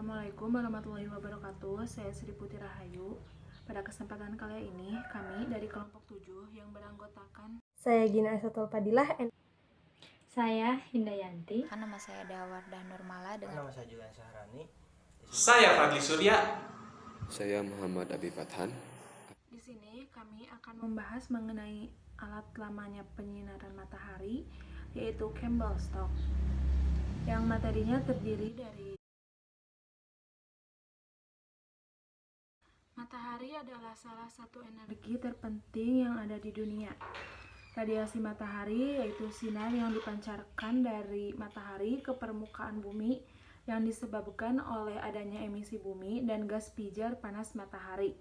Assalamualaikum warahmatullahi wabarakatuh. Saya Sri Putri Rahayu. Pada kesempatan kali ini, kami dari kelompok 7 yang beranggotakan Saya Gina Asatul Fadilah. Saya Hindayanti. Nama saya Dawardah Nurmala. Nama saya Julian Sahrani. Saya Fadli Surya. Saya Muhammad Abi Fathan. Di sini kami akan membahas mengenai alat lamanya penyinaran matahari, yaitu Campbell Stock, yang materinya terdiri dari matahari adalah salah satu energi terpenting yang ada di dunia. Radiasi matahari yaitu sinar yang dipancarkan dari matahari ke permukaan bumi yang disebabkan oleh adanya emisi bumi dan gas pijar panas matahari.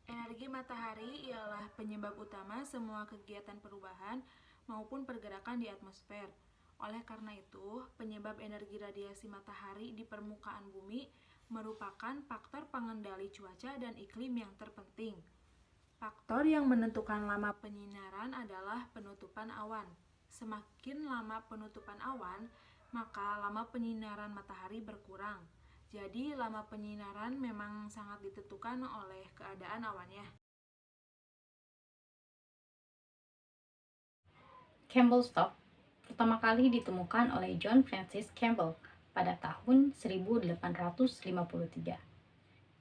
Energi matahari ialah penyebab utama semua kegiatan perubahan maupun pergerakan di atmosfer. Oleh karena itu, penyebab energi radiasi matahari di permukaan bumi merupakan faktor pengendali cuaca dan iklim yang terpenting. Faktor yang menentukan lama penyinaran adalah penutupan awan. Semakin lama penutupan awan, maka lama penyinaran matahari berkurang. Jadi, lama penyinaran memang sangat ditentukan oleh keadaan awannya. Campbell Stock pertama kali ditemukan oleh John Francis Campbell pada tahun 1853.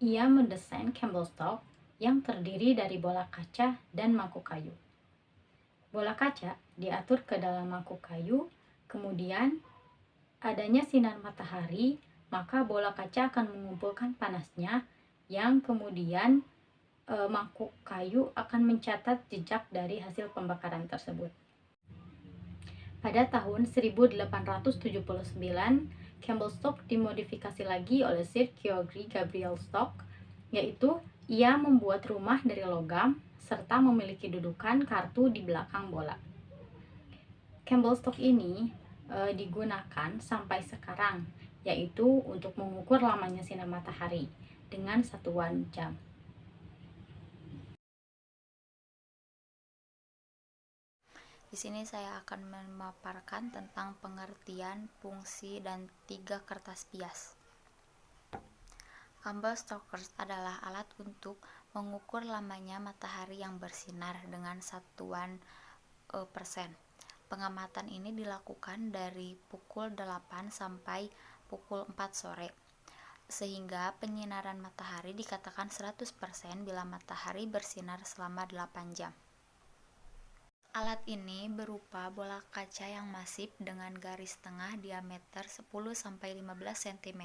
Ia mendesain Campbell Stock yang terdiri dari bola kaca dan mangkuk kayu. Bola kaca diatur ke dalam mangkuk kayu, kemudian adanya sinar matahari, maka bola kaca akan mengumpulkan panasnya, yang kemudian mangkuk kayu akan mencatat jejak dari hasil pembakaran tersebut. Pada tahun 1879, Campbell Stock dimodifikasi lagi oleh Sir Geoffrey Gabriel Stock, yaitu ia membuat rumah dari logam serta memiliki dudukan kartu di belakang bola. Campbell Stock ini digunakan sampai sekarang, yaitu untuk mengukur lamanya sinar matahari dengan satuan jam. Di sini saya akan memaparkan tentang pengertian, fungsi, dan 3 kertas bias. Campbell Stockers adalah alat untuk mengukur lamanya matahari yang bersinar dengan satuan persen. Pengamatan ini dilakukan dari pukul 8 sampai pukul 4 sore, sehingga penyinaran matahari dikatakan 100% bila matahari bersinar selama 8 jam. Alat ini berupa bola kaca yang masif dengan garis tengah diameter 10-15 cm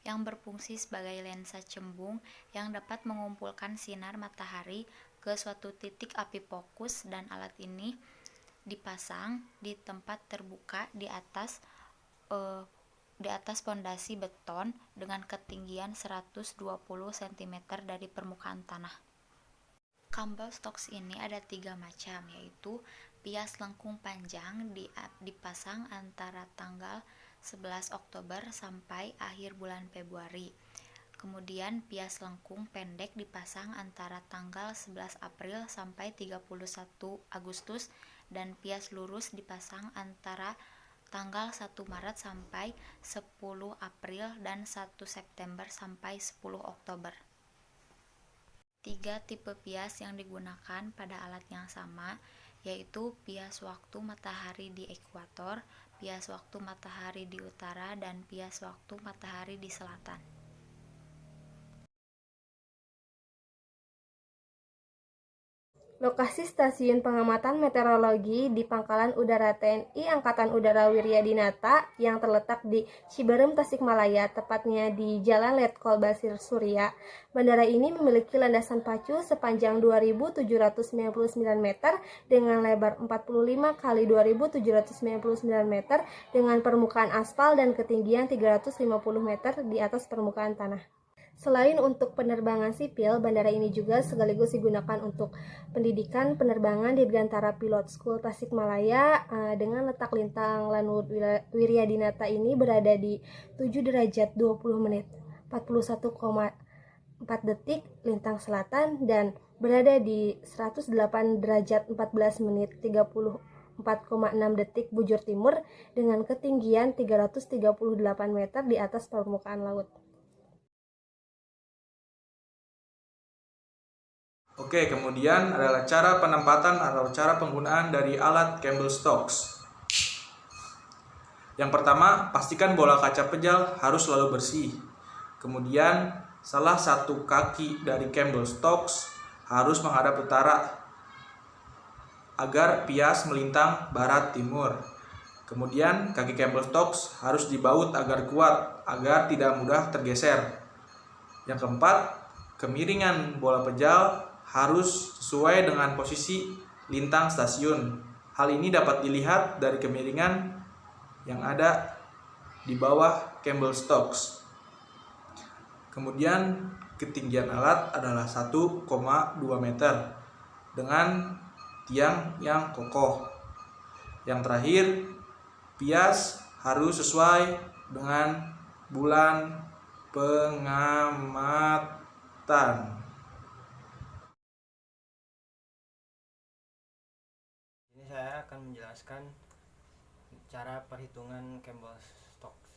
yang berfungsi sebagai lensa cembung yang dapat mengumpulkan sinar matahari ke suatu titik api fokus, dan alat ini dipasang di tempat terbuka di atas fondasi beton dengan ketinggian 120 cm dari permukaan tanah. Campbell Stocks ini ada 3 macam, yaitu bias lengkung panjang dipasang antara tanggal 11 Oktober sampai akhir bulan Februari. Kemudian bias lengkung pendek dipasang antara tanggal 11 April sampai 31 Agustus, dan bias lurus dipasang antara tanggal 1 Maret sampai 10 April dan 1 September sampai 10 Oktober. 3 tipe bias yang digunakan pada alat yang sama, yaitu bias waktu matahari di ekuator, bias waktu matahari di utara, dan bias waktu matahari di selatan. Lokasi Stasiun Pengamatan Meteorologi di Pangkalan Udara TNI Angkatan Udara Wiryadinata yang terletak di Ciberem, Tasikmalaya, tepatnya di Jalan Letkol Basir Surya. Bandara ini memiliki landasan pacu sepanjang 2.799 meter dengan lebar 45 x 2.799 meter dengan permukaan aspal dan ketinggian 350 meter di atas permukaan tanah. Selain untuk penerbangan sipil, bandara ini juga sekaligus digunakan untuk pendidikan penerbangan di Dirgantara Pilot School Tasikmalaya dengan letak lintang Lanut Wiryadinata ini berada di 7 derajat 20 menit 41,4 detik lintang selatan dan berada di 108 derajat 14 menit 34,6 detik bujur timur dengan ketinggian 338 meter di atas permukaan laut. Oke, kemudian adalah cara penempatan atau cara penggunaan dari alat Campbell Stokes. Yang pertama, pastikan bola kaca pejal harus selalu bersih. Kemudian, salah satu kaki dari Campbell Stokes harus menghadap utara agar pias melintang barat timur. Kemudian, kaki Campbell Stokes harus dibaut agar kuat, agar tidak mudah tergeser. Yang keempat, kemiringan bola pejal harus sesuai dengan posisi lintang stasiun. Hal ini dapat dilihat dari kemiringan yang ada di bawah Campbell Stokes. Kemudian ketinggian alat adalah 1,2 meter dengan tiang yang kokoh. Yang terakhir, pias harus sesuai dengan bulan pengamatan. Ini saya akan menjelaskan cara perhitungan Campbell Stokes.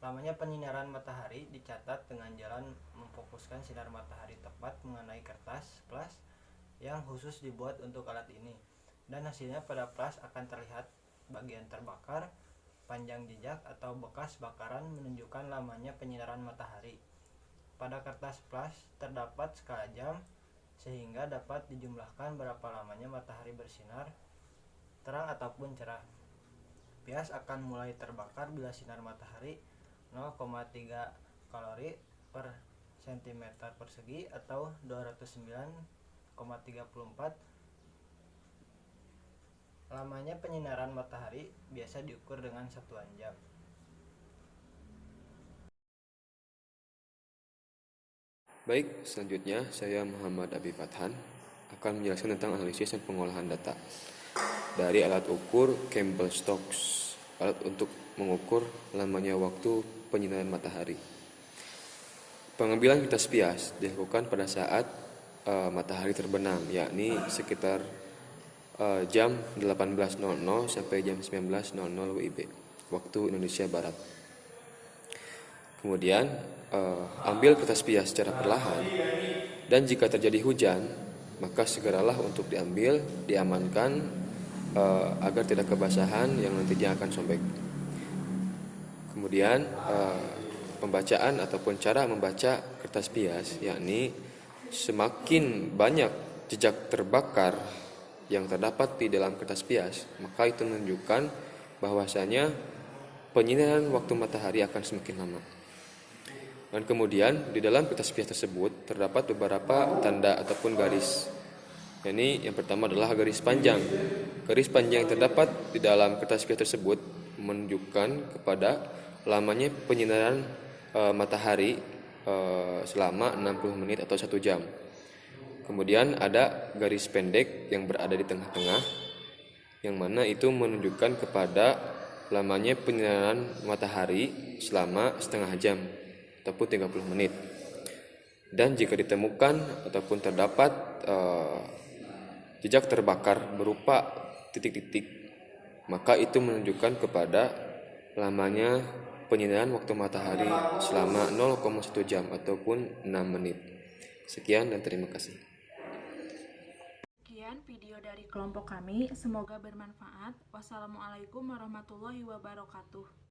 Lamanya penyinaran matahari dicatat dengan jalan memfokuskan sinar matahari tepat mengenai kertas plas yang khusus dibuat untuk alat ini, dan hasilnya pada plas akan terlihat bagian terbakar, panjang jejak atau bekas bakaran menunjukkan lamanya penyinaran matahari. Pada kertas plas terdapat skala jam sehingga dapat dijumlahkan berapa lamanya matahari bersinar, terang ataupun cerah. Pias akan mulai terbakar bila sinar matahari 0,3 kalori per cm persegi atau 209,34. Lamanya penyinaran matahari biasa diukur dengan satuan jam. Baik, selanjutnya saya Muhammad Abi Fathan akan menjelaskan tentang analisis dan pengolahan data dari alat ukur Campbell Stokes, alat untuk mengukur lamanya waktu penyinaran matahari. Pengambilan kertas pias dilakukan pada saat matahari terbenam, yakni sekitar jam 18.00 sampai jam 19.00 WIB, waktu Indonesia Barat. Kemudian ambil kertas pias secara perlahan, dan jika terjadi hujan, maka segeralah untuk diambil, diamankan agar tidak kebasahan yang nantinya akan sobek. Kemudian pembacaan ataupun cara membaca kertas pias, yakni semakin banyak jejak terbakar yang terdapat di dalam kertas pias, maka itu menunjukkan bahwasanya penyinaran waktu matahari akan semakin lama. Dan kemudian di dalam kertas pias tersebut terdapat beberapa tanda ataupun garis. Ini yang pertama adalah garis panjang. Garis panjang yang terdapat di dalam kertas pias tersebut menunjukkan kepada lamanya penyinaran matahari selama 60 menit atau 1 jam. Kemudian ada garis pendek yang berada di tengah-tengah, yang mana itu menunjukkan kepada lamanya penyinaran matahari selama setengah jam ataupun 30 menit. Dan jika ditemukan ataupun terdapat jejak terbakar berupa titik-titik, maka itu menunjukkan kepada lamanya penyinaran waktu matahari selama 0,1 jam ataupun 6 menit. Sekian dan terima kasih. Sekian video dari kelompok kami, semoga bermanfaat. Wassalamualaikum warahmatullahi wabarakatuh.